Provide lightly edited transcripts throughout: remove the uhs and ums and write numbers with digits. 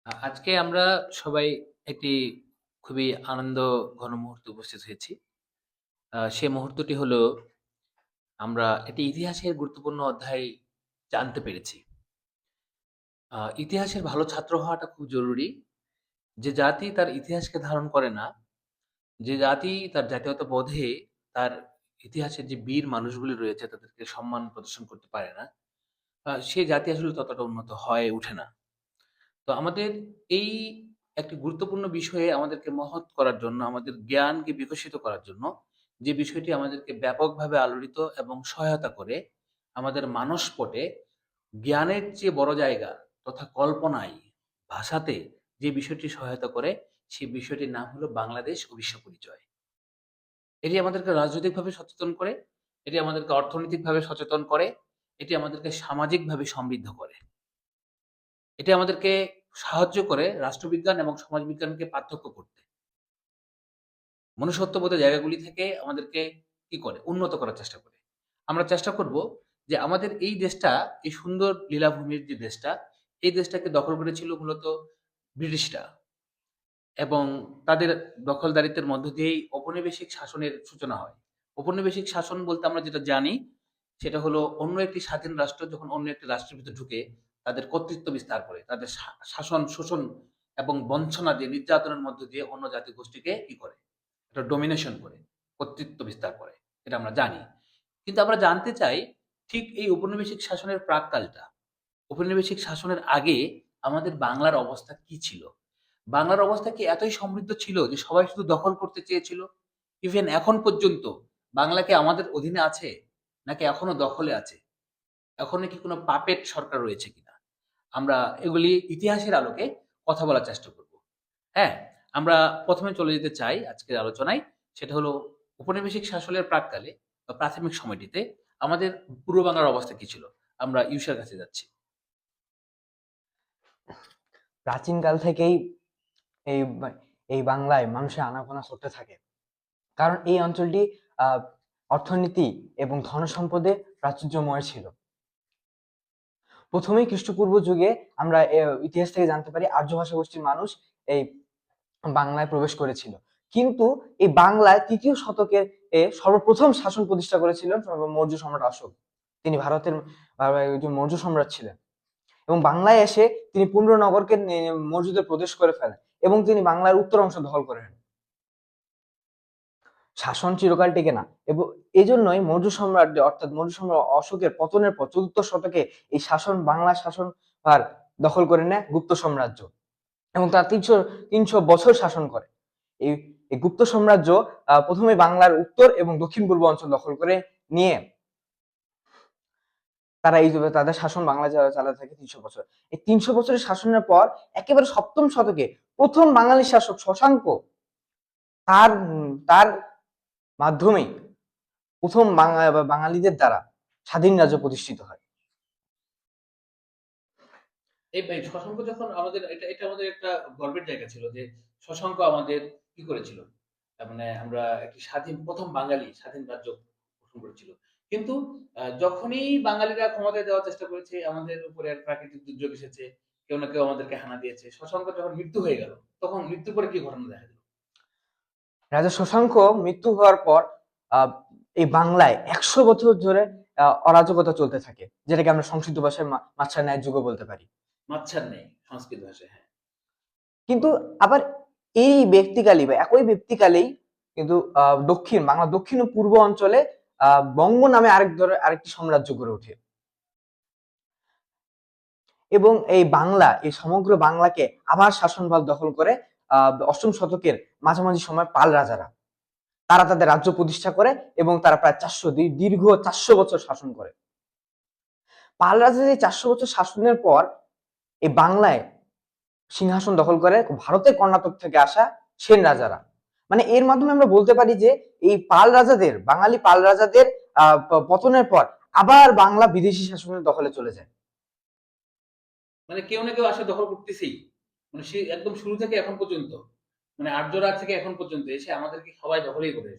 আজকে আমরা সবাই একটি খুবই আনন্দ ঘন মুহূর্তে উপস্থিত হয়েছি। সে মুহূর্তটি হলো আমরা একটি ইতিহাসের গুরুত্বপূর্ণ অধ্যায় জানতে পেরেছি। ইতিহাসের ভালো ছাত্র হওয়াটা খুব জরুরি। যে জাতি তার ইতিহাসকে ধারণ করে না, যে জাতি তার জাতীয়তাবোধে তার ইতিহাসের যে বীর মানুষগুলি রয়েছে তাদেরকে সম্মান প্রদর্শন করতে পারে না, সে জাতি আসলে ততটা উন্নত হয়ে ওঠে না। তো আমাদের এই একটি গুরুত্বপূর্ণ বিষয়ে আমাদেরকে মহৎ করার জন্য, আমাদের জ্ঞানকে বিকশিত করার জন্য, যে বিষয়টি আমাদেরকে ব্যাপকভাবে আলোড়িত এবং সহায়তা করে, আমাদের মানসপটে জ্ঞানের চেয়ে বড় জায়গা তথা কল্পনায়, ভাষাতে যে বিষয়টি সহায়তা করে, সেই বিষয়টির নাম হলো বাংলাদেশ ও বিশ্ব পরিচয়। এটি আমাদেরকে রাজনৈতিকভাবে সচেতন করে, এটি আমাদেরকে অর্থনৈতিকভাবে সচেতন করে, এটি আমাদেরকে সামাজিকভাবে সমৃদ্ধ করে। এটি আমাদেরকে সাহায্য করে রাষ্ট্রবিজ্ঞান এবং সমাজবিজ্ঞানকে পার্থক্য করতে। মনুষ্যত্ববোধের জায়গাগুলি থেকে আমাদেরকে কি করে? উন্নত করার চেষ্টা করে। আমরা চেষ্টা করব যে আমাদের এই দেশটা, এই সুন্দর লীলাভূমির যে দেশটা, এই দেশটাকে দখল করেছিল মূলত ব্রিটিশরা এবং তাদের দখলদারিত্বের মধ্য দিয়েই ঔপনিবেশিক শাসনের সূচনা হয়। ঔপনিবেশিক শাসন বলতে আমরা যেটা জানি, সেটা হলো অন্য একটি স্বাধীন রাষ্ট্র যখন অন্য একটি রাষ্ট্রের ভিতর ঢুকে তাদের কর্তৃত্ব বিস্তার করে, তাদের শাসন, শোষণ এবং বঞ্চনা দিয়ে, নির্যাতনের মধ্য দিয়ে অন্য জাতি গোষ্ঠীকে কি করে? একটা ডমিনেশন করে, কর্তৃত্ব বিস্তার করে। এটা আমরা জানি। কিন্তু আমরা জানতে চাই ঠিক এই ঔপনিবেশিক শাসনের প্রাক্কালটা। ঔপনিবেশিক শাসনের আগে আমাদের বাংলার অবস্থা কি ছিল? বাংলার অবস্থা কি এতই সমৃদ্ধ ছিল যে সবাই শুধু দখল করতে চেয়েছিল? ইভেন এখন পর্যন্ত বাংলা কি আমাদের অধীনে আছে? নাকি এখনো দখলে আছে? এখনো কি কোনো পাপেট সরকার রয়েছে কিনা? আমরা এগুলি ইতিহাসের আলোকে কথা বলার চেষ্টা করব। হ্যাঁ? আমরা ১ম এ চলে যেতে চাই আজকের আলোচনায়। সেটা হলো ঔপনিবেশিক শাসনের প্রাক্কালে বা প্রাথমিক সময়টিতে আমাদের পূর্ব বাংলার অবস্থা কি ছিল? আমরা ইউসার কাছে যাচ্ছি। প্রাচীনকাল থেকেই এই এই বাংলায় মানুষের আনাগোনা করতে থাকে, কারণ এই অঞ্চলটি আহ অর্থনীতি এবং ধনসম্পদে প্রাচুর্যময় ছিল। প্রথমেই খ্রিস্টপূর্ব যুগে আমরা ইতিহাস থেকে জানতে পারি আর্য ভাষা গোষ্ঠীর মানুষ এই বাংলায় প্রবেশ করেছিল। কিন্তু এই বাংলায় ৩য় শতকের সর্বপ্রথম শাসন প্রতিষ্ঠা করেছিলেন মৌর্য সম্রাট অশোক। তিনি ভারতের একজন মৌর্য সম্রাট ছিলেন এবং বাংলায় এসে তিনি পুণ্ড্রনগরকে মৌর্যদের প্রদেশ করে ফেলেন এবং তিনি বাংলার উত্তর অংশ দখল করে নেন। শাসন চিরকাল টেকে না এবং এজন্যই মৌর্য সম্রাট অর্থাৎ মৌর্য সম্রাট অশোকের পতনের পর ৪র্থ শতকে এই বাংলা শাসন ভার দখল করে নেয় গুপ্ত সাম্রাজ্য এবং তার ৩০০ বছর শাসন করে। এই এই গুপ্ত সাম্রাজ্য প্রথমে বাংলার উত্তর এবং দক্ষিণ পূর্ব অঞ্চল দখল করে নিয়ে তারা তাদের শাসন বাংলা চালাতে থাকে ৩০০ বছর। এই ৩০০ বছরের শাসনের পর একেবারে ৭ম শতকে প্রথম বাঙালি শাসক শশাঙ্ক তার তার মাধ্যমেই প্রথম বাঙালিদের দ্বারা স্বাধীন রাজ্য প্রতিষ্ঠিত হয়। এই ভাই শশাঙ্ক যখন আমাদের, এটা আমাদের একটা গর্বের জায়গা ছিল যে শশাঙ্ক আমাদের কি করেছিল? তার মানে আমরা একটি স্বাধীন, প্রথম বাঙালি স্বাধীন রাজ্য গঠন করেছিল। কিন্তু যখনই বাঙালিরা ক্ষমতায় যাওয়ার চেষ্টা করেছে, আমাদের উপরে এক প্রাকৃতিক দুর্যোগ এসেছে, কেউ না কেউ আমাদেরকে হানা দিয়েছে। শশাঙ্ক যখন মৃত্যু হয়ে গেল, তখন মৃত্যুর পরে কি ঘটনা দেখা দিল? রাজা শশাঙ্ক মৃত্যু হওয়ার পর আহ এই বাংলায় ১০০ বছর ধরে অরাজকতা চলতে থাকে, যেটাকে আমরা সংস্কৃত ভাষায় মাছার ন্যায় যুগ বলতে পারি। মাচ্ছার নেই সংস্কৃত ভাষায়, হ্যাঁ। কিন্তু আবার এই ব্যক্তিকালেই বা একই ব্যক্তিকালেই কিন্তু বাংলা দক্ষিণ ও পূর্ব অঞ্চলে বঙ্গ নামে আরেকটি সাম্রাজ্য গড়ে ওঠে এবং এই সমগ্র বাংলাকে আবার শাসনভার দখল করে ৮ম শতকের মাঝামাঝি সময় পাল রাজারা তারা তাদের রাজ্য প্রতিষ্ঠা করে এবং তারা প্রায় দীর্ঘ ৪০০ বছর শাসন করে। পাল রাজাদের এই ৪০০ বছর শাসনের পর এই বাংলায় সিংহাসন দখল করে ভারতের কর্ণাটক থেকে আসা সেন রাজারা। মানে এর মাধ্যমে আমরা বলতে পারি যে এই বাঙালি পাল রাজাদের পতনের পর আবার বাংলা বিদেশি শাসনের দখলে চলে যায়। মানে কেউ না কেউ আসে দখল করতেছেই। মানে সে একদম শুরু থেকে এখন পর্যন্ত, মানে আর্যরা থেকে এখন পর্যন্ত এসে আমাদেরকে সবাই দখলই করে।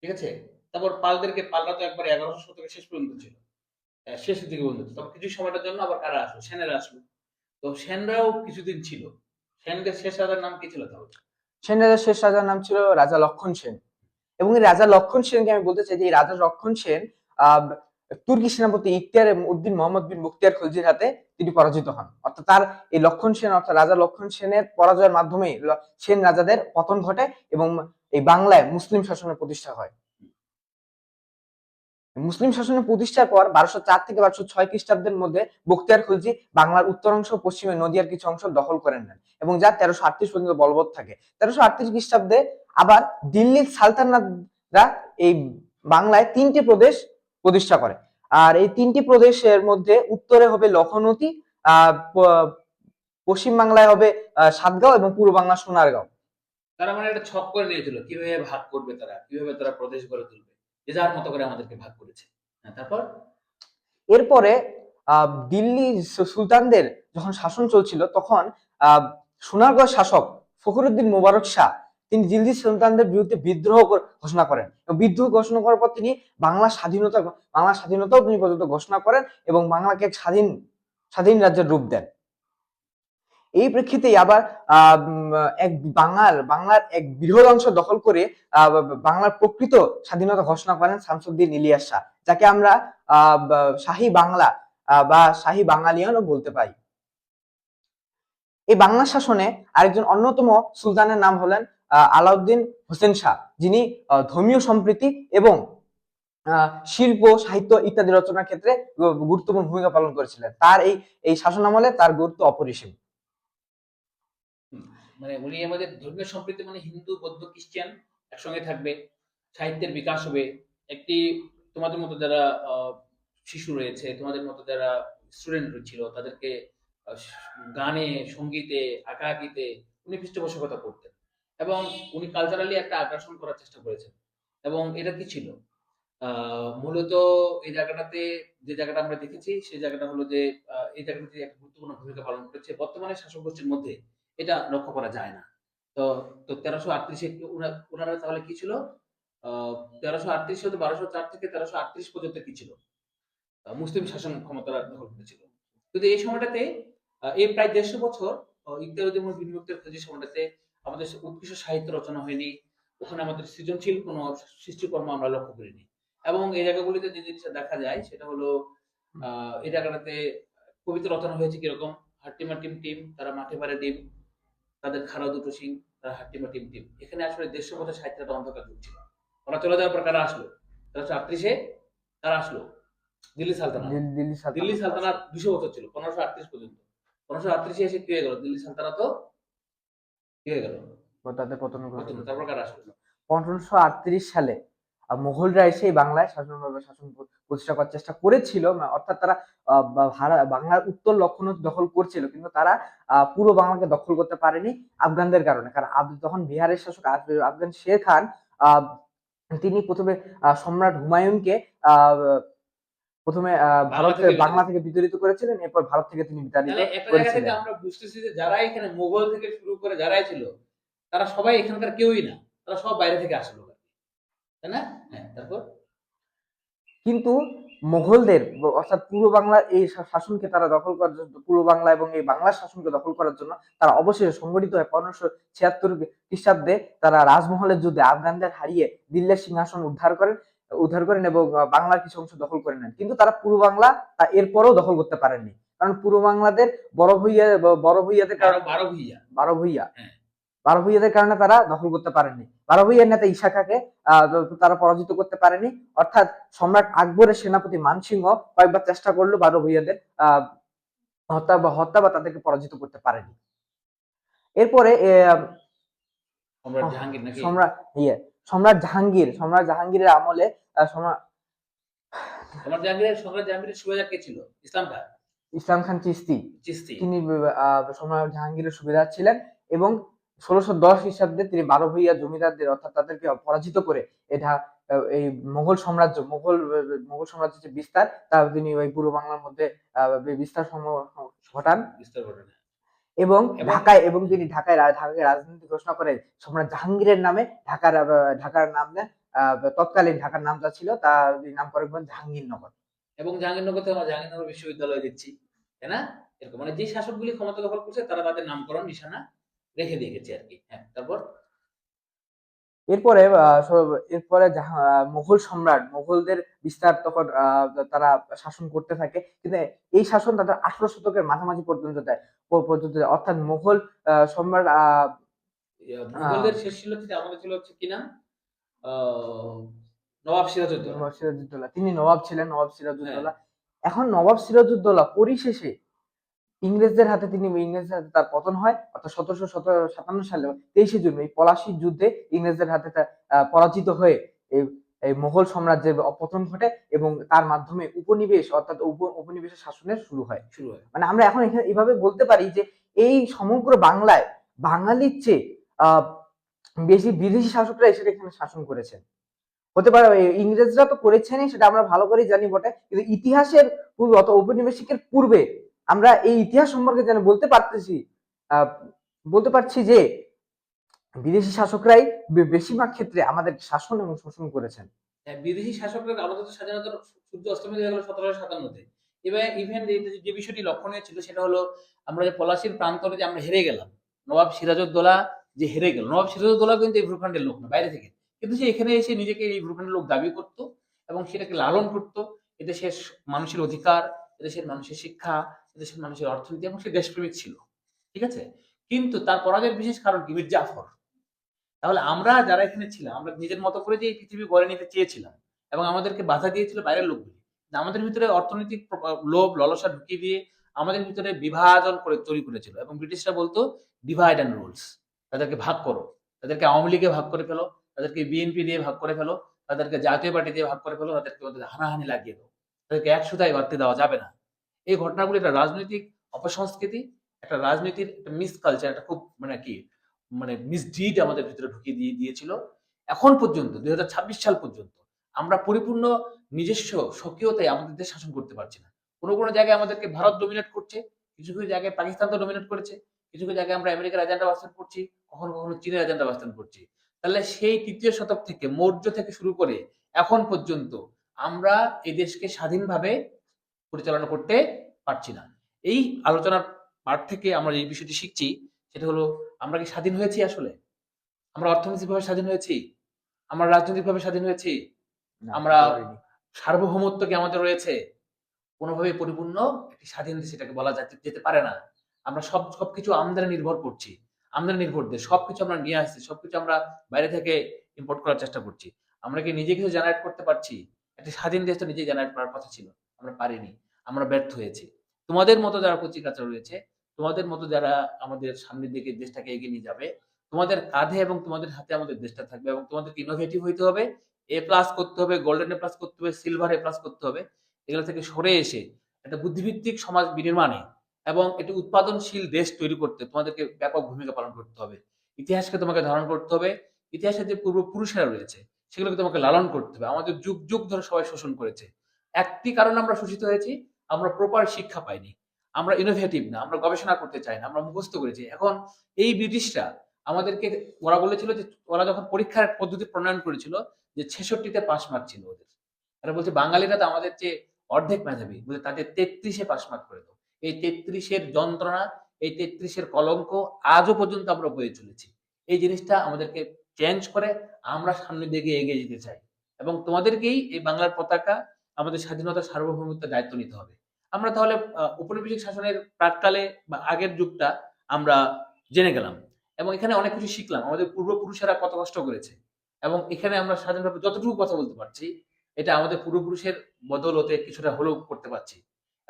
ঠিক আছে? তারপর পালরা তো একবারে ১১শ শতকের শেষ পর্যন্ত ছিল। শেষের দিকে পর্যন্ত। তারপর কিছু সময়টার জন্য আবার কারা আসলো? সেনারা আসলো। তো সেনরাও কিছুদিন ছিল। সেনদের শেষ রাজার নাম কি ছিল তাহলে? সেন রাজার শেষ রাজার নাম ছিল রাজা লক্ষণ সেন। এবং এই রাজা লক্ষণ সেনকে আমি বলতে চাই যে এই রাজা লক্ষণ সেন আহ, তুর্কি সেনাপতি ইখতিয়ার উদ্দিন মোহাম্মদ বিন মুখতিয়ার খলজির হাতে তিনি পরাজিত হন। অর্থাৎ তার এই লক্ষণ সেন অর্থাৎ রাজা লক্ষণ সেনের পরাজয়ের মাধ্যমে সেন রাজাদের পতন ঘটে এবং এই বাংলায় মুসলিম শাসনের প্রতিষ্ঠা হয়। মুসলিম শাসনের প্রতিষ্ঠার পর 1204 থেকে 1206 খ্রিস্টাব্দের মধ্যে বখতিয়ার খলজি বাংলার উত্তর অংশ পশ্চিমে নদিয়ার কিছু অংশ দখল করে নেন এবং যা 1338 পর্যন্ত বলবৎ থাকে। 1338 খ্রিস্টাব্দে আবার দিল্লির সালতানাতরা এই বাংলায় 3টি প্রদেশ প্রতিষ্ঠা করে। আর এই 3টি প্রদেশের মধ্যে উত্তরে হবে লখনৌতি, পশ্চিম বাংলায় হবে সাতগাঁও এবং পূর্ব বাংলা সোনারগাঁও। তারা মানে একটা ছক করে নিয়েছিল কিভাবে ভাগ করবে তারা, কিভাবে তারা প্রদেশ গড়ে তুলবে, যে যার মতো করে আমাদেরকে ভাগ করেছে। হ্যাঁ, তারপর এরপরে দিল্লি সুলতানদের যখন শাসন চলছিল তখন সোনারগাঁও শাসক ফখরুদ্দিন মোবারক শাহ তিনি দিল্লি সুলতানদের বিরুদ্ধে বিদ্রোহ ঘোষণা করেন এবং বিদ্রোহ ঘোষণা করার পর তিনি বাংলা স্বাধীনতাও তিনি পর্যন্ত ঘোষণা করেন এবং বাংলাকে এক স্বাধীন স্বাধীন রাজ্যের রূপ দেন। এই প্রেক্ষিতেই আবার এক বাংলার এক বৃহৎ অংশ দখল করে বাংলার প্রকৃত স্বাধীনতা ঘোষণা করেন শামসুদ্দিন ইলিয়াস শাহ, যাকে আমরা শাহী বাংলা বা শাহী বাঙালিয়ানও বলতে পারি। এই বাংলা শাসনে আরেকজন অন্যতম সুলতানের নাম হলেন আলাউদ্দিন হোসেন শাহ, যিনি ধর্মীয় সম্প্রীতি এবং শিল্প সাহিত্য ইত্যাদি রচনার ক্ষেত্রে গুরুত্বপূর্ণ ভূমিকা পালন করেছিলেন। তার এই শাসন আমলে তার গুরুত্ব অপরিসীম। মানে উনি আমাদের ধর্মীয় সম্প্রীতি মানে হিন্দু বৌদ্ধ খ্রিস্টান একসঙ্গে থাকবে, সাহিত্যের বিকাশ হবে। একটি তোমাদের মতো যারা শিশু রয়েছে, তোমাদের মতো যারা স্টুডেন্ট ছিল তাদেরকে গানে সঙ্গীতে আঁকাআঁকিতে উনি পৃষ্ঠপোষকতা করতেন এবং উনি কালচারালি একটা আগ্রাসন করার চেষ্টা করেছেন। এবং এটা কি ছিল মূলত এই জায়গাটাতে, যে জায়গাটা আমরা দেখেছি সেই জায়গাটা হলো যে এই জায়গাটাতে একটা গুরুত্বপূর্ণ ভূমিকা পালন করেছে বর্তমানে শাসক গোষ্ঠীর মধ্যে, এটা লক্ষ্য করা যায় না। তো তো 1338 ওনারা তাহলে কি ছিল? 1338 হতে 1204 থেকে 1338 পর্যন্ত কি ছিল? মুসলিম শাসন ক্ষমতা দখল করেছিল। কিন্তু এই সময়টাতে এই প্রায় 150 বছর ইকতার উদ্দীন বিন মুক্তার খলজির সময়টাতে আমাদের উৎকৃষ্ট সাহিত্য রচনা হয়নি। ওখানে আমাদের সৃজনশীল কোনো সৃষ্টিকর্ম আমরা লক্ষ্য করিনি। এবং এই জায়গাগুলিতে যে জিনিসটা দেখা যায় সেটা হলো এই জায়গাটাতে কবিতা রচনা হয়েছে কিরকম? হাট্টিমা টিম টিম তারা মাঠে পারে ডিম, তাদের খাড়া দুটো শিং, তারা হাট্টিমা টিম টিম। এখানে আসলে 150 বছর সাহিত্যের একটা অন্ধকার যুগ ছিল। ওরা চলে যাওয়ার পর কারা আসলো? 1338 কারা আসলো? দিল্লি সালতানাত। দিল্লি সালতানাত 200 বছর ছিল 1538 পর্যন্ত। 1538 এসে কি হয়ে গেল? দিল্লি সালতানাতও কি হয়ে গেল? তাদের পতন পতন। তারপর কারা আসলো? 1538 সালে মুঘলরা এসে বাংলায় শাসন প্রতিষ্ঠা করার চেষ্টা করেছিল, অর্থাৎ তারা বাংলার উত্তর লক্ষণৌতি দখল করছিল, কিন্তু তারা পুরো বাংলাকে দখল করতে পারেনি আফগানদের কারণে। কারণ তখন বিহারের শাসক আফগান শের খান তিনি প্রথমে সম্রাট হুমায়ুনকে প্রথমে বাংলা থেকে বিতাড়িত করেছিলেন, এরপর ভারত থেকে তিনি বিতাড়িত একটা জায়গা থেকে করেছিলেন। আমরা বুঝতেছি যে যারা এখানে মুঘল থেকে শুরু করে যারাই ছিল তারা সবাই এখানকার কেউই না, তারা সব বাইরে থেকে আসলো, তাই না? হ্যাঁ, তারপর কিন্তু মুঘলদের অর্থাৎ পূর্ব বাংলার এই শাসনকে তারা দখল করার জন্য, পূর্ব বাংলা এবং এই বাংলার শাসনকে দখল করার জন্য তারা অবশেষে সংগঠিত হয় 1576 খ্রিস্টাব্দে। তারা রাজমহলের যুদ্ধে আফগানদের হারিয়ে দিল্লির সিংহাসন উদ্ধার করেন এবং বাংলার কিছু অংশ দখল করে নেন। কিন্তু তারা পূর্ব বাংলা এরপরেও দখল করতে পারেননি, কারণ পূর্ব বাংলাদের বড় ভূইয়াদের কারণে, বারো ভূইয়া হ্যাঁ। বারো ভূইয়াদের কারণে তারা দখল করতে পারেননি। বারো ভূইয়ার নেতা ঈশা খাঁকে তারা পরাজিত করতে পারেনি। অর্থাৎ সম্রাট আকবরের সেনাপতি মানসিংহ কয়েকবার চেষ্টা করলো বারো ভূইয়াদের হত্যা বা তাদেরকে পরাজিত করতে পারেনি। এরপরে সম্রাট জাহাঙ্গীরের আমলে সম্রাট জাহাঙ্গীরের সুবেদার কে ছিল? ইসলাম খান চিশতি তিনি সম্রাট জাহাঙ্গীরের সুবেদার ছিলেন এবং 1610 খ্রিস্টাব্দে তিনি বারো ভূইয়া জমিদারদের অর্থাৎ তাদেরকে পরাজিত করে এটা এই মোগল সাম্রাজ্য যে বিস্তার তা তিনি ওই পূর্ব বাংলার মধ্যে বিস্তার ঘটান এবং তিনি ঢাকায় রাজনীতি ঘোষণা করে সম্রাট জাহাঙ্গীরের নামে ঢাকার নাম দেন। তৎকালীন ঢাকার নাম যা ছিল তা নাম করে জাহাঙ্গীরনগর। এবং জাহাঙ্গীরনগর থেকে আমরা জাহাঙ্গীরনগর বিশ্ববিদ্যালয় দেখছি, তাই না? এরকম মানে যে শাসকগুলি ক্ষমতা দখল করছে তারা তাদের নামকরণ নিশানা রেখে দিয়ে গেছে আর কি। হ্যাঁ, তারপর এরপরে এরপরে মুঘল সম্রাট, মুঘলদের বিস্তার তখন তারা শাসন করতে থাকে, কিন্তু এই শাসন তাদের 18 শতকের মাঝামাঝি পর্যন্ত যায়। অর্থাৎ মুঘল সম্রাট আহ, মুঘলদের শেষ ছিল হচ্ছে আমাদের ছিল হচ্ছে কি নাম, আহ, নবাব সিরাজউদ্দৌলা। নবাব সিরাজউদ্দৌলা, তিনি নবাব ছিলেন, নবাব হ্যাঁ, সিরাজউদ্দৌলা। এখন নবাব সিরাজউদ্দৌলা পরিশেষে ইংরেজদের হাতে তার পতন হয়, অর্থাৎ 1757 সালে 23শে জুন এই পলাশীর যুদ্ধে ইংরেজদের হাতে পরাজিত হয়ে এই এই মুঘল সাম্রাজ্যের পতন ঘটে, এবং তার মাধ্যমে উপনিবেশ অর্থাৎ উপনিবেশের শাসনের শুরু হয়। শুরু হয়। মানে আমরা এখন এখানে এভাবে বলতে পারি যে এই সমগ্র বাংলায় বাঙালির চেয়ে আহ বেশি বিদেশি শাসকরা এসে এখানে শাসন করেছেন। হতে পারে ইংরেজরা তো করেছেনই, সেটা আমরা ভালো করেই জানি বটে, কিন্তু ইতিহাসের পূর্বে অথবা ঔপনিবেশিকের পূর্বে আমরা এই ইতিহাস সম্পর্কে যেন আহ, বলতে পারছি যে বিদেশি শাসকরাই বেশিরভাগ ক্ষেত্রে আমাদের শাসন এবং শোষণ করেছেন। হ্যাঁ, বিদেশি শাসকরা আমাদের তো স্বাধীনতার সূর্য অস্তমিত হয়ে গেল 1757-তে। এবার ইভেন যে বিষয়টি লক্ষণীয় ছিল সেটা হলো আমরা যে পলাশীর প্রান্তরে যে আমরা হেরে গেলাম, নবাব সিরাজউদ্দৌলা যে হেরে গেল, নবাব সিরাজউদ্দৌলা কিন্তু এই ভূখণ্ডের লোক না, বাইরে থেকে, কিন্তু সে এখানে এসে নিজেকে এই ভূখণ্ডের লোক দাবি করত এবং সেটাকে লালন করত। এদেশের মানুষের অধিকার, এদেশের মানুষের শিক্ষা, এদেশের মানুষের অর্থনীতি, এবং সে দেশপ্রেমিক ছিল। ঠিক আছে, কিন্তু তার পরাজয়ের বিশেষ কারণ কি? মীর জাফর। তাহলে আমরা যারা এখানে ছিলাম, আমরা নিজের মতো করে যে এই পৃথিবী গড়ে নিতে চেয়েছিলাম, এবং আমাদেরকে বাধা দিয়েছিল বাইরের লোকগুলি। আমাদের ভিতরে অর্থনৈতিক লোভ লালসা ঢুকিয়ে দিয়ে আমাদের ভিতরে বিভাজন করে তৈরি করেছিল, এবং ব্রিটিশরা বলতো ডিভাইড অ্যান্ড রুলস, তাদেরকে ভাগ করো, তাদেরকে আওয়ামী লীগে ভাগ করে ফেলো, তাদেরকে বিএনপি দিয়ে ভাগ করে ফেলো, তাদেরকে জাতীয় পার্টি দিয়ে ভাগ করে ফেলো, তাদেরকে ওদের হানাহানি লাগিয়ে দাও, তাদেরকে এক সুতায় বাড়তে দেওয়া যাবে না। এই ঘটনাগুলি একটা রাজনৈতিক অপসংস্কৃতি, একটা রাজনীতির একটা মিস কালচার, একটা খুব মানে কি মানে মিসডিড আমাদের ভিতরে ঢুকিয়ে দিয়েছিল। এখন পর্যন্ত 2026 সাল পর্যন্ত আমরা পরিপূর্ণ নিজস্ব স্বকীয়তায় আমাদের দেশ শাসন করতে পারছি না। কোনো কোনো জায়গায় আমাদেরকে ভারত ডমিনেট করছে, কিছু কিছু জায়গায় পাকিস্তান তো ডমিনেট করেছে, কিছু কিছু জায়গায় আমরা আমেরিকার এজেন্ডা বাস্তবায়ন করছি, কখনো কখনো চীনের এজেন্ডা বাস্তবায়ন করছি। তাহলে সেই 3য় শতক থেকে, মৌর্য থেকে শুরু করে এখন পর্যন্ত আমরা এই দেশকে স্বাধীনভাবে পরিচালনা করতে পারছি না। এই আলোচনার পাঠ থেকে আমরা এই বিষয়টি শিখছি, সেটা হলো আমরা কি স্বাধীন হয়েছি আসলে? আমরা অর্থনৈতিকভাবে স্বাধীন হয়েছি? আমরা রাজনৈতিকভাবে স্বাধীন হয়েছি? না, আমরা একেবারেই নেই। সার্বভৌমত্ব কি আমাদের রয়েছে? কোনোভাবেই পরিপূর্ণ একটি স্বাধীন দেশ এটাকে বলা যেতে পারে না। আমরা সবকিছু আমদানি নির্ভর করছি। আমদানি নির্ভর দেশ। সবকিছু আমরা নিয়ে আসছি। সবকিছু আমরা বাইরে থেকে ইম্পোর্ট করার চেষ্টা করছি। আমরা কি নিজে কিছু জেনারেট করতে পারছি? একটা স্বাধীন দেশ তো নিজেই জেনারেট করার কথা ছিল। আমরা পারিনি। আমরা ব্যর্থ হয়েছি। তোমাদের মতো যারা কচিকাঁচা রয়েছে, তোমাদের মতো যারা আমাদের সামনের দিকে দেশটাকে এগিয়ে নিয়ে যাবে, তোমাদের কাঁধে এবং তোমাদের হাতে আমাদের দেশটা থাকবে, এবং তোমাদেরকে ইনোভেটিভ হইতে হবে, এ প্লাস করতে হবে, গোল্ডেন এ প্লাস করতে হবে, সিলভার এ প্লাস করতে হবে। এগুলো থেকে সরে এসে একটা বুদ্ধিভিত্তিক সমাজ বিনির্মাণে এবং একটি উৎপাদনশীল দেশ তৈরি করতে তোমাদেরকে ব্যাপক ভূমিকা পালন করতে হবে। ইতিহাসকে তোমাকে ধারণ করতে হবে। ইতিহাসের যে পূর্বপুরুষেরা রয়েছে সেগুলোকে তোমাকে লালন করতে হবে। আমাদের যুগ যুগ ধরে সবাই শোষণ করেছে। একটি কারণে আমরা শোষিত হয়েছি, আমরা প্রপার শিক্ষা পাইনি, আমরা ইনোভেটিভ না, আমরা গবেষণা করতে চাই না, আমরা মুখস্থ করেছি। এখন এই ব্রিটিশরা আমাদেরকে, ওরা বলেছিল যে, ওরা যখন পরীক্ষার পদ্ধতি প্রণয়ন করেছিল যে 66-তে পাস মার্ক ছিল ওদের, এরা বলছে বাঙালিরা তো আমাদের চেয়ে অর্ধেক মেধাবী, বলে তাদের 33-এ পাস মার্ক করে দাও। এই 33-এর যন্ত্রণা, এই 33-এর কলঙ্ক আজও পর্যন্ত আমরা বয়ে চলেছি। এই জিনিসটা আমাদেরকে চেঞ্জ করে আমরা সামনের দিকে এগিয়ে যেতে চাই, এবং তোমাদেরকেই এই বাংলার পতাকা, আমাদের স্বাধীনতা সার্বভৌমত্বের দায়িত্ব নিতে হবে। আমরা তাহলে উপনিবেশিক শাসনের প্রাককালে বা আগের যুগটা আমরা জেনে গেলাম, এবং এখানে অনেক কিছু শিখলাম আমাদের পূর্বপুরুষেরা কত কষ্ট করেছে, এবং এখানে আমরা স্বাধীনভাবে যতটুকু কথা বলতে পারছি এটা আমাদের পূর্বপুরুষের বদৌলতে কিছুটা হলেও করতে পারছি।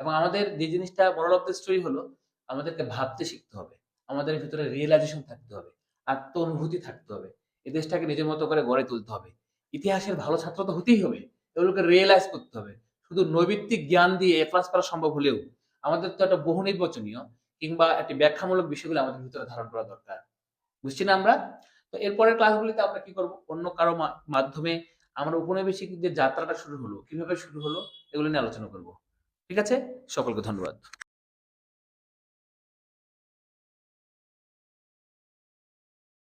এবং আমাদের যে জিনিসটা মোরাল অফ দ্য স্টোরি হলো, আমাদেরকে ভাবতে শিখতে হবে, আমাদের ভিতরে রিয়েলাইজেশন থাকতে হবে, আত্ম অনুভূতি থাকতে হবে, এই দেশটাকে নিজের মতো করে গড়ে তুলতে হবে। ইতিহাসের ভালো ছাত্র তো হতেই হবে, এগুলোকে রিয়েলাইজ করতে হবে। শুধু নৈবিত্তিক জ্ঞান দিয়ে এ ক্লাস করা সম্ভব হলেও আমাদের তো একটা বহু নির্বাচনীয় কিংবা একটি ব্যাখ্যামূলক বিষয়গুলো আমাদের ভিতরে ধারণ করা দরকার। বুঝছি না আমরা? তো এরপরের ক্লাসগুলিতে আমরা কি করব, অন্য কারো মাধ্যমে আমরা উপনিবেশিক যে যাত্রাটা শুরু হলো, কিভাবে শুরু হলো, এগুলো নিয়ে আলোচনা করব। ঠিক আছে? সকলকে ধন্যবাদ।